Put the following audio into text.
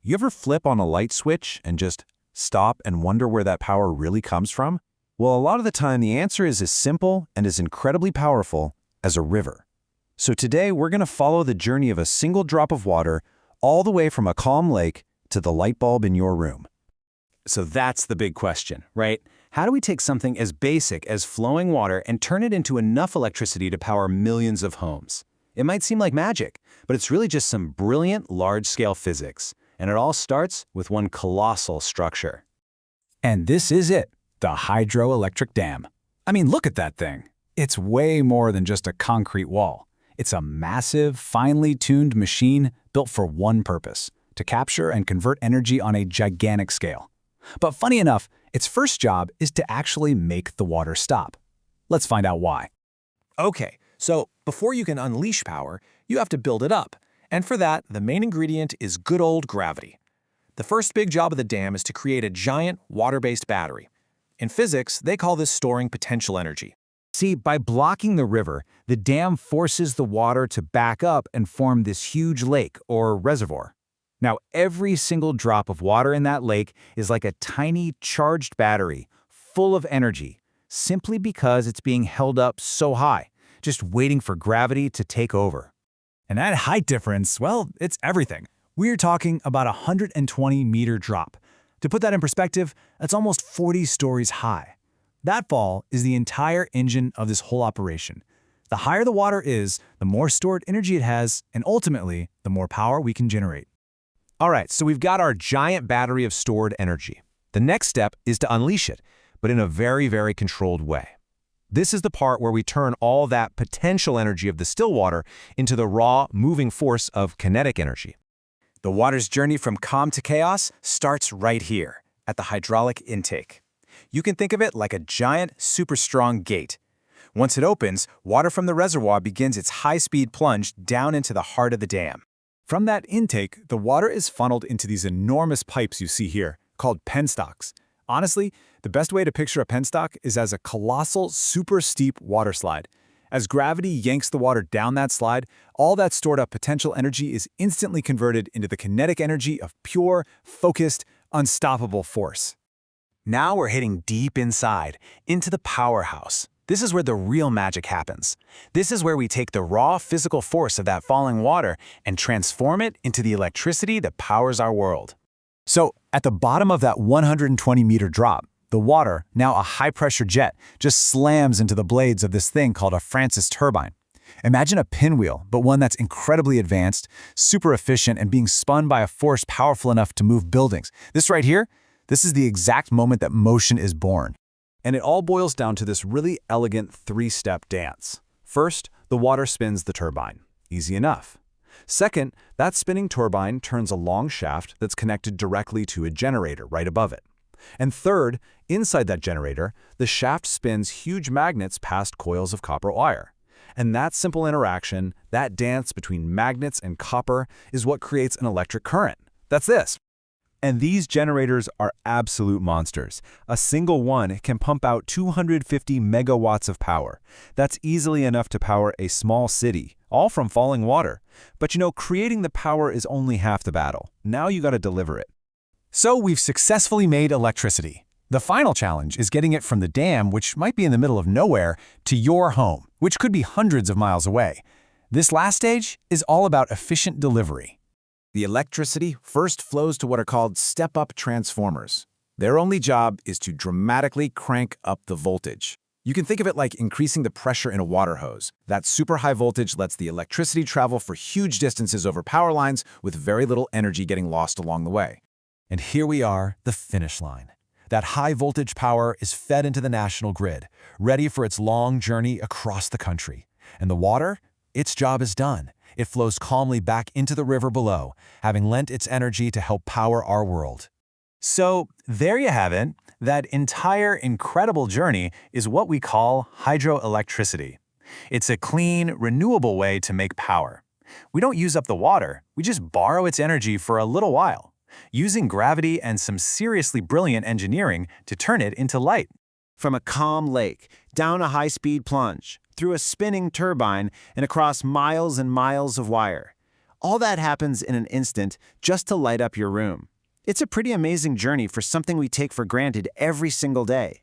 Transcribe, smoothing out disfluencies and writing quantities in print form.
You ever flip on a light switch and just stop and wonder where that power really comes from? Well, a lot of the time the answer is as simple and as incredibly powerful as a river. So today we're going to follow the journey of a single drop of water all the way from a calm lake to the light bulb in your room. So that's the big question, right? How do we take something as basic as flowing water and turn it into enough electricity to power millions of homes? It might seem like magic, but it's really just some brilliant large-scale physics. And it all starts with one colossal structure. And this is it, the hydroelectric dam. I mean, look at that thing. It's way more than just a concrete wall. It's a massive, finely tuned machine built for one purpose, to capture and convert energy on a gigantic scale. But funny enough, its first job is to actually make the water stop. Let's find out why. Okay, so before you can unleash power, you have to build it up. And for that, the main ingredient is good old gravity. The first big job of the dam is to create a giant water-based battery. In physics, they call this storing potential energy. See, by blocking the river, the dam forces the water to back up and form this huge lake or reservoir. Now, every single drop of water in that lake is like a tiny charged battery, full of energy, simply because it's being held up so high, just waiting for gravity to take over. And that height difference, well, it's everything. We're talking about a 120-meter drop. To put that in perspective, that's almost 40 stories high. That fall is the entire engine of this whole operation. The higher the water is, the more stored energy it has, and ultimately, the more power we can generate. All right, so we've got our giant battery of stored energy. The next step is to unleash it, but in a very, very controlled way. This is the part where we turn all that potential energy of the still water into the raw, moving force of kinetic energy. The water's journey from calm to chaos starts right here, at the hydraulic intake. You can think of it like a giant, super strong gate. Once it opens, water from the reservoir begins its high-speed plunge down into the heart of the dam. From that intake, the water is funneled into these enormous pipes you see here, called penstocks. Honestly, the best way to picture a penstock is as a colossal, super steep water slide. As gravity yanks the water down that slide, all that stored up potential energy is instantly converted into the kinetic energy of pure, focused, unstoppable force. Now we're hitting deep inside, into the powerhouse. This is where the real magic happens. This is where we take the raw physical force of that falling water and transform it into the electricity that powers our world. So, at the bottom of that 120-meter drop, the water, now a high-pressure jet, just slams into the blades of this thing called a Francis turbine. Imagine a pinwheel, but one that's incredibly advanced, super efficient, and being spun by a force powerful enough to move buildings. This right here, this is the exact moment that motion is born. And it all boils down to this really elegant three-step dance. First, the water spins the turbine. Easy enough. Second, that spinning turbine turns a long shaft that's connected directly to a generator right above it. And third, inside that generator, the shaft spins huge magnets past coils of copper wire. And that simple interaction, that dance between magnets and copper, is what creates an electric current. That's this. And these generators are absolute monsters. A single one can pump out 250 megawatts of power. That's easily enough to power a small city, all from falling water. But you know, creating the power is only half the battle. Now you gotta deliver it. So we've successfully made electricity. The final challenge is getting it from the dam, which might be in the middle of nowhere, to your home, which could be hundreds of miles away. This last stage is all about efficient delivery. The electricity first flows to what are called step-up transformers. Their only job is to dramatically crank up the voltage. You can think of it like increasing the pressure in a water hose. That super high voltage lets the electricity travel for huge distances over power lines with very little energy getting lost along the way. And here we are, the finish line. That high voltage power is fed into the national grid, ready for its long journey across the country. And the water? Its job is done. It flows calmly back into the river below, having lent its energy to help power our world. So there you have it. That entire incredible journey is what we call hydroelectricity. It's a clean, renewable way to make power. We don't use up the water, we just borrow its energy for a little while, using gravity and some seriously brilliant engineering to turn it into light. From a calm lake, down a high-speed plunge, through a spinning turbine, and across miles and miles of wire. All that happens in an instant just to light up your room. It's a pretty amazing journey for something we take for granted every single day.